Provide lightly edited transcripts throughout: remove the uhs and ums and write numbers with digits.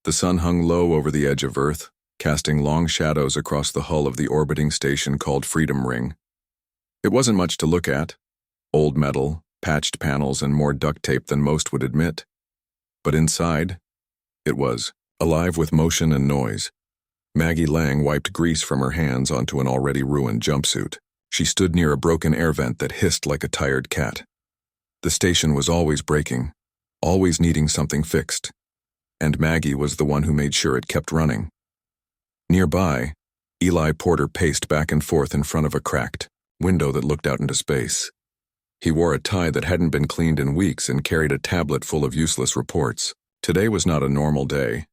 The sun hung low over the edge of Earth, casting long shadows across the hull of the orbiting station called Freedom Ring. It wasn't much to look at. Old metal, patched panels, and more duct tape than most would admit. But inside, it was alive with motion and noise. Maggie Lang wiped grease from her hands onto an already ruined jumpsuit. She stood near a broken air vent that hissed like a tired cat. The station was always breaking, always needing something fixed, and Maggie was the one who made sure it kept running. Nearby, Eli Porter paced back and forth in front of a cracked window that looked out into space. He wore a tie that hadn't been cleaned in weeks and carried a tablet full of useless reports. Today was not a normal day.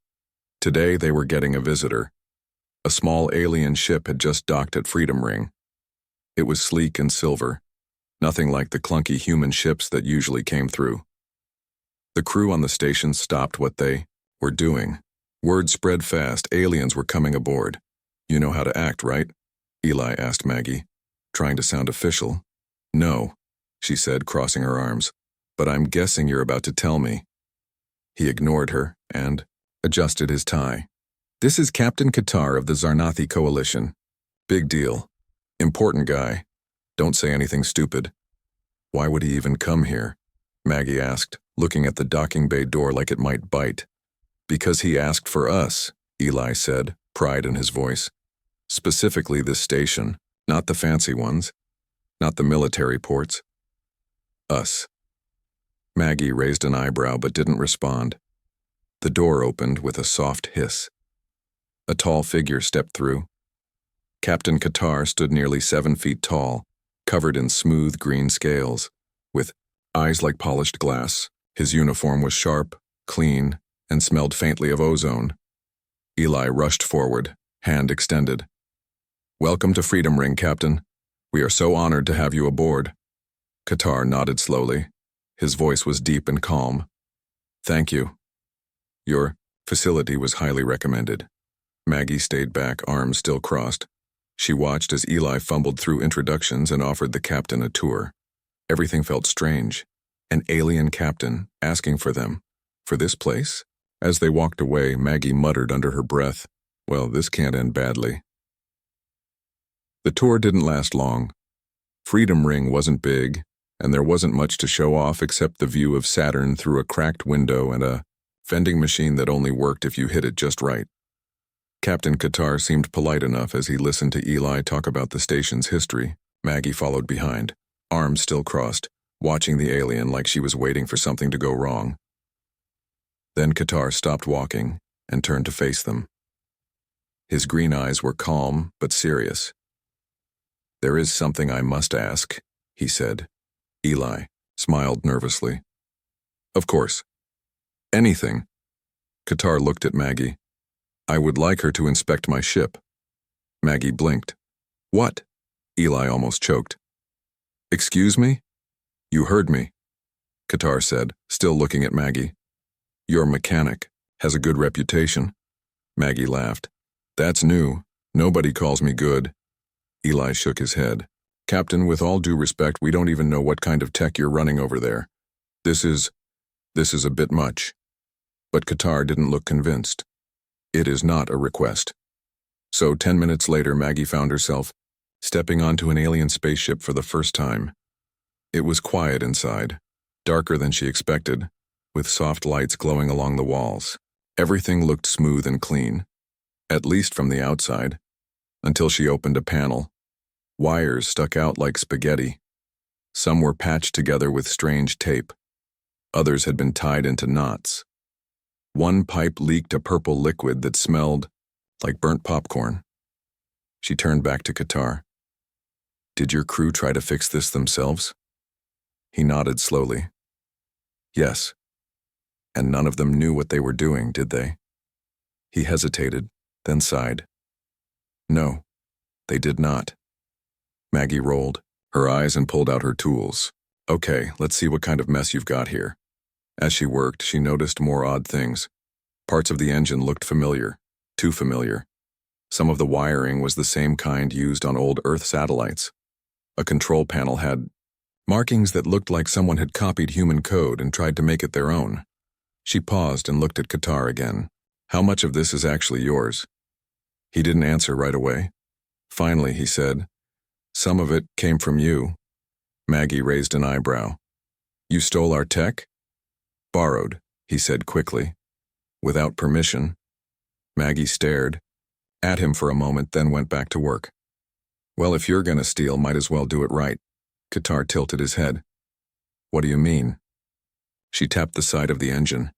Today they were getting a visitor. A small alien ship had just docked at Freedom Ring. It was sleek and silver, nothing like the clunky human ships that usually came through. The crew on the station stopped what they were doing. Word spread fast, aliens were coming aboard. "You know how to act, right?" Eli asked Maggie, trying to sound official. "No," she said, crossing her arms, "but I'm guessing you're about to tell me." He ignored her and adjusted his tie. "This is Captain Qatar of the Zarnathi Coalition. Big deal. Important guy. Don't say anything stupid." "Why would he even come here?" Maggie asked, looking at the docking bay door like it might bite. "Because he asked for us," Eli said, pride in his voice. "Specifically this station, not the fancy ones, not the military ports. Us." Maggie raised an eyebrow but didn't respond. The door opened with a soft hiss. A tall figure stepped through. Captain Qatar stood nearly 7 feet tall, covered in smooth green scales, with eyes like polished glass. His uniform was sharp, clean, and smelled faintly of ozone. Eli rushed forward, hand extended. "Welcome to Freedom Ring, Captain. We are so honored to have you aboard." Qatar nodded slowly. His voice was deep and calm. "Thank you. Your facility was highly recommended." Maggie stayed back, arms still crossed. She watched as Eli fumbled through introductions and offered the captain a tour. Everything felt strange. An alien captain asking for them. For this place? As they walked away, Maggie muttered under her breath, "Well, this can't end badly." The tour didn't last long. Freedom Ring wasn't big, and there wasn't much to show off except the view of Saturn through a cracked window and a vending machine that only worked if you hit it just right. Captain Qatar seemed polite enough as he listened to Eli talk about the station's history. Maggie followed behind, arms still crossed, watching the alien like she was waiting for something to go wrong. Then Qatar stopped walking and turned to face them. His green eyes were calm but serious. "There is something I must ask," he said. Eli smiled nervously. "Of course. Anything." Qatar looked at Maggie. "I would like her to inspect my ship." Maggie blinked. "What?" Eli almost choked. "Excuse me?" "You heard me," Qatar said, still looking at Maggie. "Your mechanic has a good reputation." Maggie laughed. "That's new. Nobody calls me good." Eli shook his head. "Captain, with all due respect, we don't even know what kind of tech you're running over there. This is a bit much." But Qatar didn't look convinced. "It is not a request." So 10 minutes later, Maggie found herself stepping onto an alien spaceship for the first time. It was quiet inside, darker than she expected, with soft lights glowing along the walls. Everything looked smooth and clean, at least from the outside, until she opened a panel. Wires stuck out like spaghetti. Some were patched together with strange tape. Others had been tied into knots. One pipe leaked a purple liquid that smelled like burnt popcorn. She turned back to Qatar. "Did your crew try to fix this themselves?" He nodded slowly. "Yes. And none of them knew what they were doing, did they?" He hesitated, then sighed. "No, they did not." Maggie rolled her eyes and pulled out her tools. "Okay, let's see what kind of mess you've got here." As she worked, she noticed more odd things. Parts of the engine looked familiar, too familiar. Some of the wiring was the same kind used on old Earth satellites. A control panel had markings that looked like someone had copied human code and tried to make it their own. She paused and looked at Qatar again. How much of this is actually yours? He didn't answer right away. Finally, he said, Some of it came from you. Maggie raised an eyebrow. You stole our tech? Borrowed, he said quickly. Without permission. Maggie stared at him for a moment, then went back to work. Well, if you're gonna steal, might as well do it right. Qatar tilted his head. What do you mean? She tapped the side of the engine.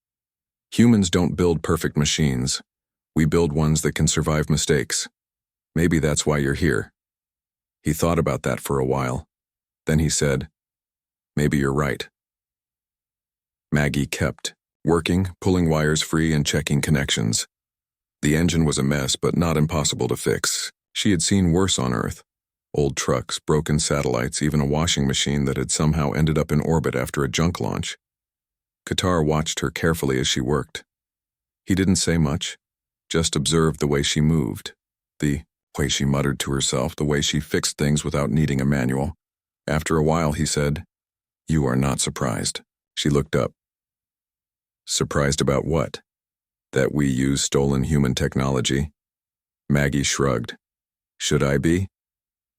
Humans don't build perfect machines. We build ones that can survive mistakes. Maybe that's why you're here. He thought about that for a while. Then he said, Maybe you're right. Maggie kept working, pulling wires free and checking connections. The engine was a mess, but not impossible to fix. She had seen worse on Earth. Old trucks, broken satellites, even a washing machine that had somehow ended up in orbit after a junk launch. Qatar watched her carefully as she worked. He didn't say much, just observed the way she moved, the way she muttered to herself, the way she fixed things without needing a manual. After a while, he said, You are not surprised. She looked up. Surprised about what? That we use stolen human technology? Maggie shrugged. Should I be?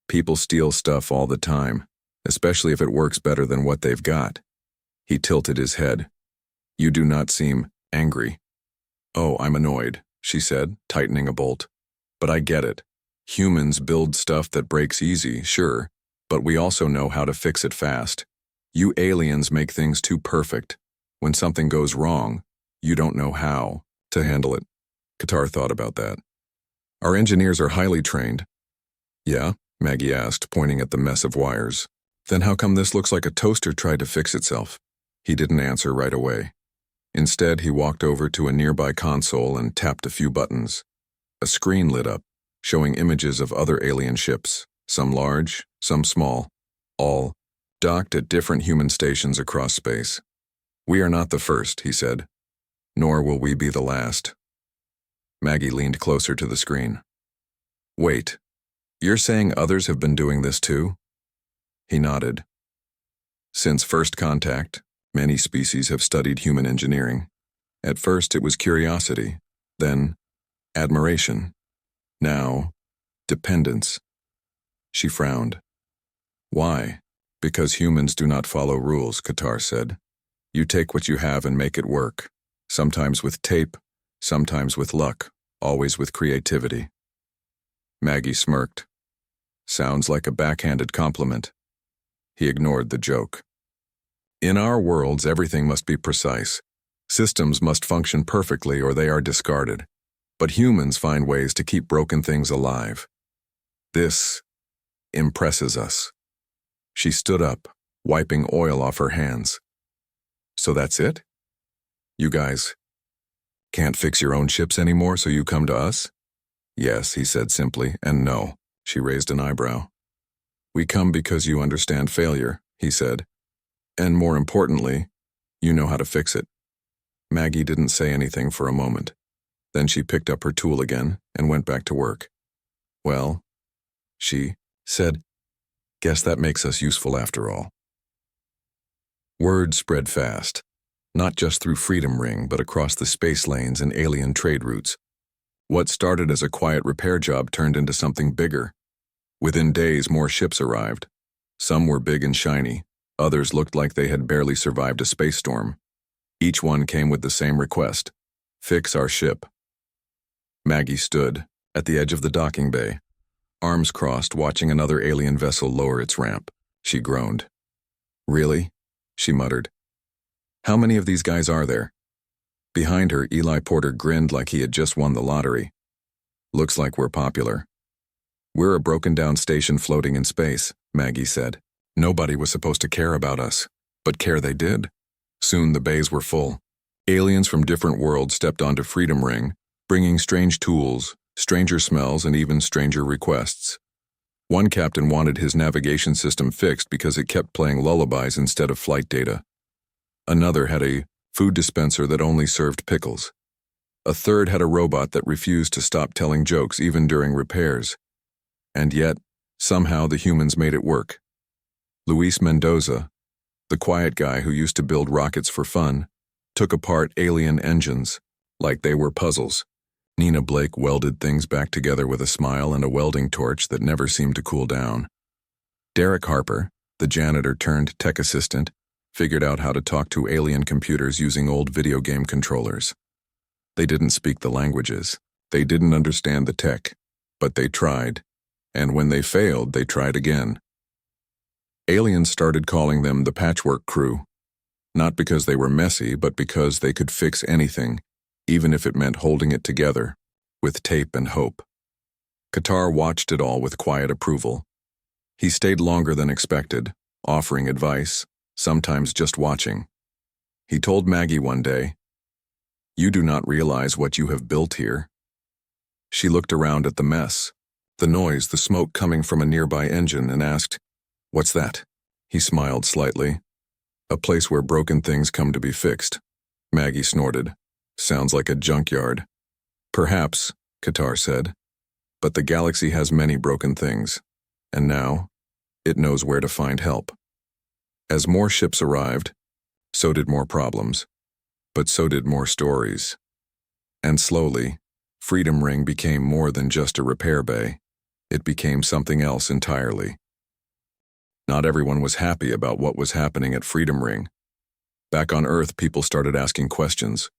People steal stuff all the time, especially if it works better than what they've got. He tilted his head. You do not seem angry. Oh, I'm annoyed, she said, tightening a bolt. But I get it. Humans build stuff that breaks easy, sure, but we also know how to fix it fast. You aliens make things too perfect. When something goes wrong, you don't know how to handle it. Qatar thought about that. Our engineers are highly trained. Yeah, Maggie asked, pointing at the mess of wires. Then how come this looks like a toaster tried to fix itself? He didn't answer right away. Instead, he walked over to a nearby console and tapped a few buttons. A screen lit up, showing images of other alien ships, some large, some small, all docked at different human stations across space. We are not the first, he said, nor will we be the last. Maggie leaned closer to the screen. Wait, you're saying others have been doing this too? He nodded. Since first contact, many species have studied human engineering. At first it was curiosity, then admiration, now dependence. She frowned. Why? Because humans do not follow rules, Qatar said. You take what you have and make it work, sometimes with tape, sometimes with luck, always with creativity. Maggie smirked. Sounds like a backhanded compliment. He ignored the joke. In our worlds, everything must be precise. Systems must function perfectly or they are discarded. But humans find ways to keep broken things alive. This impresses us. She stood up, wiping oil off her hands. So that's it? You guys can't fix your own ships anymore, so you come to us? Yes, he said simply, and no. She raised an eyebrow. We come because you understand failure, he said. And more importantly, you know how to fix it. Maggie didn't say anything for a moment. Then she picked up her tool again and went back to work. Well, she said, guess that makes us useful after all. Word spread fast, not just through Freedom Ring, but across the space lanes and alien trade routes. What started as a quiet repair job turned into something bigger. Within days, more ships arrived. Some were big and shiny. Others looked like they had barely survived a space storm. Each one came with the same request: fix our ship. Maggie stood at the edge of the docking bay, arms crossed, watching another alien vessel lower its ramp. She groaned. Really? She muttered. How many of these guys are there? Behind her, Eli Porter grinned like he had just won the lottery. Looks like we're popular. We're a broken-down station floating in space, Maggie said. Nobody was supposed to care about us, but care they did. Soon the bays were full. Aliens from different worlds stepped onto Freedom Ring, bringing strange tools, stranger smells, and even stranger requests. One captain wanted his navigation system fixed because it kept playing lullabies instead of flight data. Another had a food dispenser that only served pickles. A third had a robot that refused to stop telling jokes even during repairs. And yet, somehow the humans made it work. Luis Mendoza, the quiet guy who used to build rockets for fun, took apart alien engines, like they were puzzles. Nina Blake welded things back together with a smile and a welding torch that never seemed to cool down. Derek Harper, the janitor turned tech assistant, figured out how to talk to alien computers using old video game controllers. They didn't speak the languages. They didn't understand the tech, but they tried. And when they failed, they tried again. Aliens started calling them the Patchwork Crew, not because they were messy, but because they could fix anything, even if it meant holding it together, with tape and hope. Qatar watched it all with quiet approval. He stayed longer than expected, offering advice, sometimes just watching. He told Maggie one day, "You do not realize what you have built here." She looked around at the mess, the noise, the smoke coming from a nearby engine, and asked, "What's that?" He smiled slightly. "A place where broken things come to be fixed." Maggie snorted. "Sounds like a junkyard." "Perhaps," Qatar said, "but the galaxy has many broken things, and now it knows where to find help." As more ships arrived, so did more problems, but so did more stories. And slowly, Freedom Ring became more than just a repair bay. It became something else entirely. Not everyone was happy about what was happening at Freedom Ring. Back on Earth, people started asking questions.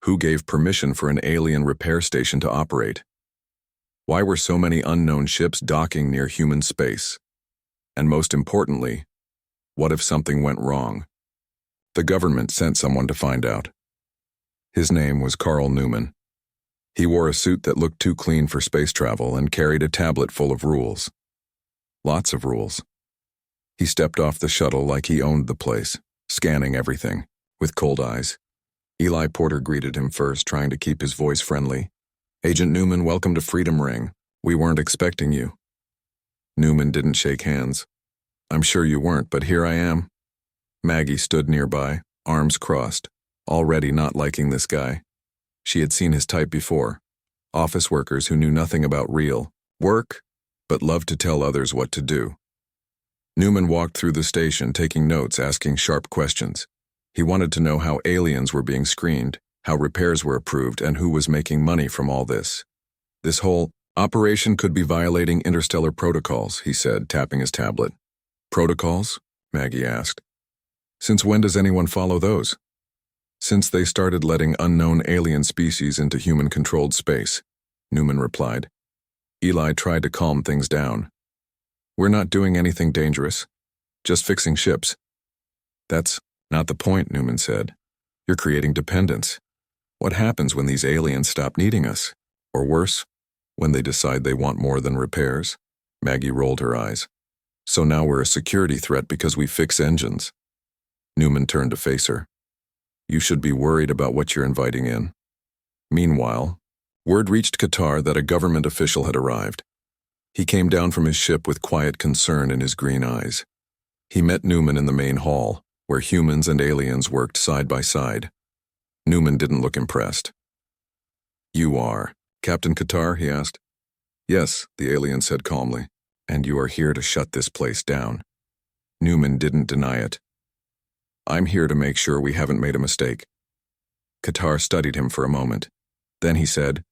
Who gave permission for an alien repair station to operate? Why were so many unknown ships docking near human space? And most importantly, what if something went wrong? The government sent someone to find out. His name was Carl Newman. He wore a suit that looked too clean for space travel and carried a tablet full of rules. Lots of rules. He stepped off the shuttle like he owned the place, scanning everything, with cold eyes. Eli Porter greeted him first, trying to keep his voice friendly. "Agent Newman, welcome to Freedom Ring. We weren't expecting you." Newman didn't shake hands. "I'm sure you weren't, but here I am." Maggie stood nearby, arms crossed, already not liking this guy. She had seen his type before. Office workers who knew nothing about real work, but loved to tell others what to do. Newman walked through the station, taking notes, asking sharp questions. He wanted to know how aliens were being screened, how repairs were approved, and who was making money from all this. This whole operation could be violating interstellar protocols, he said, tapping his tablet. "Protocols?" Maggie asked. "Since when does anyone follow those?" "Since they started letting unknown alien species into human-controlled space," Newman replied. Eli tried to calm things down. "We're not doing anything dangerous, just fixing ships." "That's not the point," Newman said. "You're creating dependence. What happens when these aliens stop needing us? Or worse, when they decide they want more than repairs?" Maggie rolled her eyes. "So now we're a security threat because we fix engines." Newman turned to face her. "You should be worried about what you're inviting in." Meanwhile, word reached Qatar that a government official had arrived. He came down from his ship with quiet concern in his green eyes. He met Newman in the main hall, where humans and aliens worked side by side. Newman didn't look impressed. "You are Captain Qatar?" he asked. "Yes," the alien said calmly. "And you are here to shut this place down." Newman didn't deny it. "I'm here to make sure we haven't made a mistake." Qatar studied him for a moment. Then he said,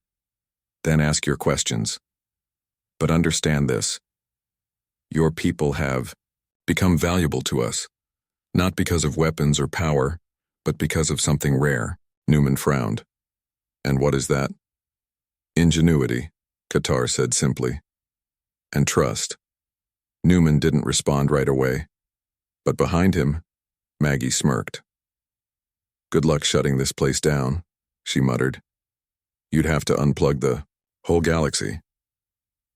"Then ask your questions. But understand this. Your people have become valuable to us, not because of weapons or power, but because of something rare." Newman frowned. "And what is that?" "Ingenuity," Qatar said simply. "And trust." Newman didn't respond right away, but behind him, Maggie smirked. "Good luck shutting this place down," she muttered. "You'd have to unplug the whole galaxy."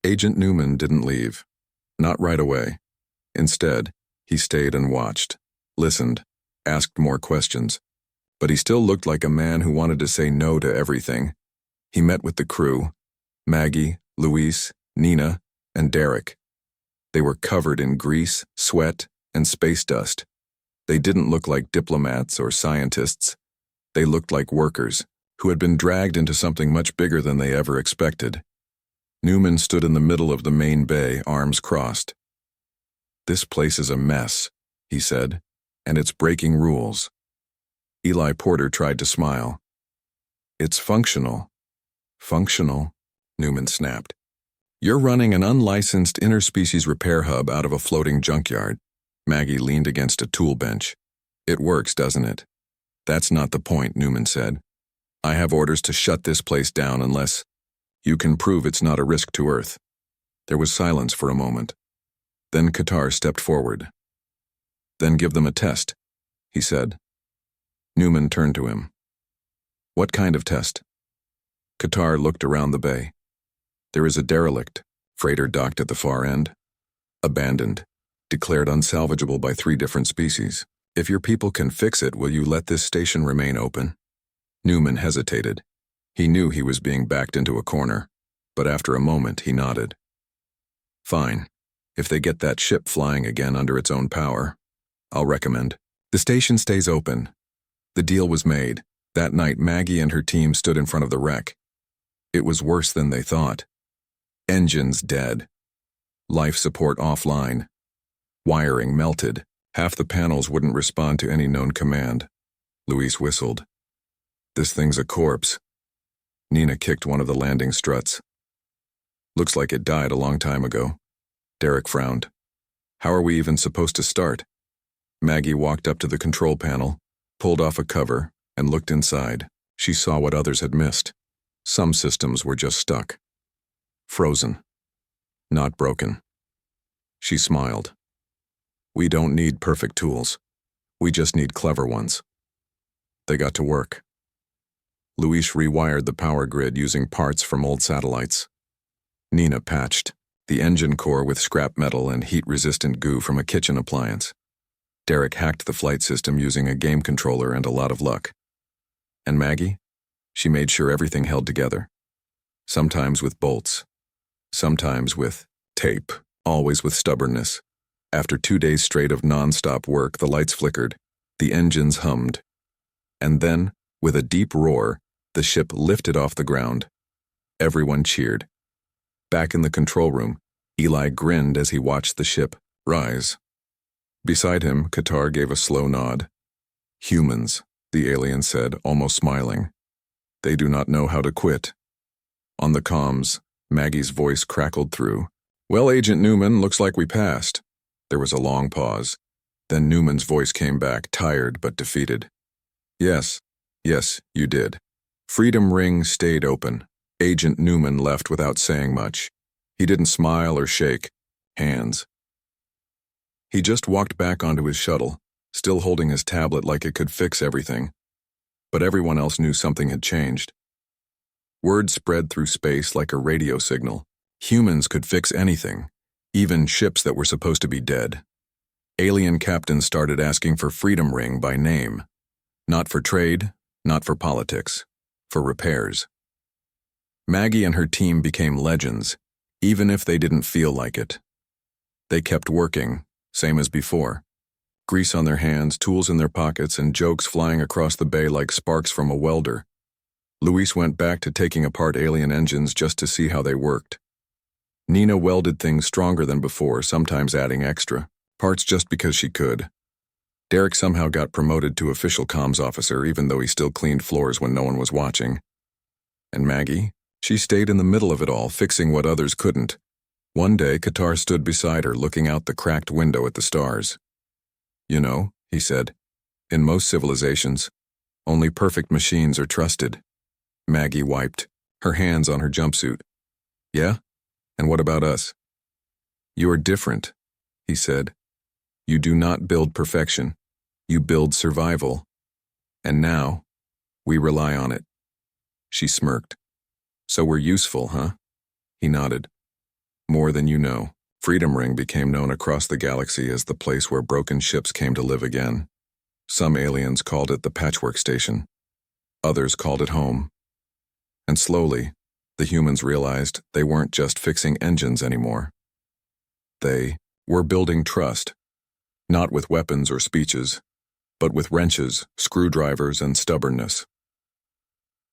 Agent Newman didn't leave. Not right away. Instead, he stayed and watched, listened, asked more questions. But he still looked like a man who wanted to say no to everything. He met with the crew, Maggie, Luis, Nina, and Derek. They were covered in grease, sweat, and space dust. They didn't look like diplomats or scientists. They looked like workers who had been dragged into something much bigger than they ever expected. Newman stood in the middle of the main bay, arms crossed. "This place is a mess," he said, "and it's breaking rules." Eli Porter tried to smile. It's functional. Functional, Newman snapped. You're running an unlicensed interspecies repair hub out of a floating junkyard. Maggie leaned against a tool bench. It works, doesn't it? That's not the point, Newman said. I have orders to shut this place down unless you can prove it's not a risk to Earth. There was silence for a moment. Then Qatar stepped forward. Then give them a test, he said. Newman turned to him. What kind of test? Qatar looked around the bay. There is a derelict, freighter docked at the far end. Abandoned, declared unsalvageable by 3 different species. If your people can fix it, will you let this station remain open? Newman hesitated. He knew he was being backed into a corner, but after a moment he nodded. Fine. If they get that ship flying again under its own power, I'll recommend. The station stays open. The deal was made. That night Maggie and her team stood in front of the wreck. It was worse than they thought. Engines dead. Life support offline. Wiring melted. Half the panels wouldn't respond to any known command. Luis whistled. This thing's a corpse. Nina kicked one of the landing struts. Looks like it died a long time ago. Derek frowned. How are we even supposed to start? Maggie walked up to the control panel, pulled off a cover, and looked inside. She saw what others had missed. Some systems were just stuck. Frozen. Not broken. She smiled. We don't need perfect tools. We just need clever ones. They got to work. Luis rewired the power grid using parts from old satellites. Nina patched the engine core with scrap metal and heat-resistant goo from a kitchen appliance. Derek hacked the flight system using a game controller and a lot of luck. And Maggie? She made sure everything held together. Sometimes with bolts. Sometimes with tape. Always with stubbornness. After 2 days straight of non-stop work, the lights flickered. The engines hummed. And then, with a deep roar, the ship lifted off the ground. Everyone cheered. Back in the control room, Eli grinned as he watched the ship rise. Beside him, Qatar gave a slow nod. Humans, the alien said, almost smiling. They do not know how to quit. On the comms, Maggie's voice crackled through. Well, Agent Newman, looks like we passed. There was a long pause. Then Newman's voice came back, tired but defeated. Yes, you did. Freedom Ring stayed open. Agent Newman left without saying much. He didn't smile or shake hands. He just walked back onto his shuttle, still holding his tablet like it could fix everything. But everyone else knew something had changed. Word spread through space like a radio signal. Humans could fix anything, even ships that were supposed to be dead. Alien captains started asking for Freedom Ring by name. Not for trade, not for politics, for repairs. Maggie and her team became legends, even if they didn't feel like it. They kept working, same as before. Grease on their hands, tools in their pockets, and jokes flying across the bay like sparks from a welder. Luis went back to taking apart alien engines just to see how they worked. Nina welded things stronger than before, sometimes adding extra parts just because she could. Derek somehow got promoted to official comms officer, even though he still cleaned floors when no one was watching. And Maggie? She stayed in the middle of it all, fixing what others couldn't. One day, Qatar stood beside her, looking out the cracked window at the stars. You know, he said, in most civilizations, only perfect machines are trusted. Maggie wiped, her hands on her jumpsuit. Yeah? And what about us? You are different, he said. You do not build perfection. You build survival. And now, we rely on it. She smirked. So we're useful, huh? He nodded. More than you know. Freedom Ring became known across the galaxy as the place where broken ships came to live again. Some aliens called it the Patchwork Station. Others called it home. And slowly, the humans realized they weren't just fixing engines anymore. They were building trust, not with weapons or speeches, but with wrenches, screwdrivers, and stubbornness.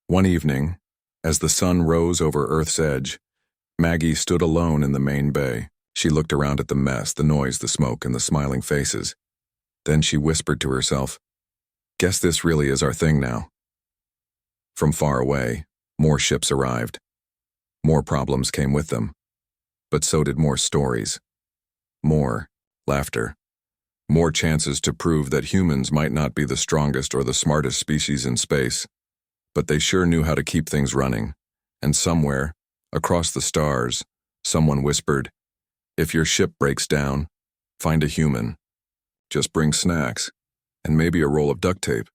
One evening, as the sun rose over Earth's edge, Maggie stood alone in the main bay. She looked around at the mess, the noise, the smoke, and the smiling faces. Then she whispered to herself, "Guess this really is our thing now." From far away, more ships arrived. More problems came with them. But so did more stories. More laughter. More chances to prove that humans might not be the strongest or the smartest species in space, but they sure knew how to keep things running. And somewhere, across the stars, someone whispered, "If your ship breaks down, find a human. Just bring snacks, and maybe a roll of duct tape."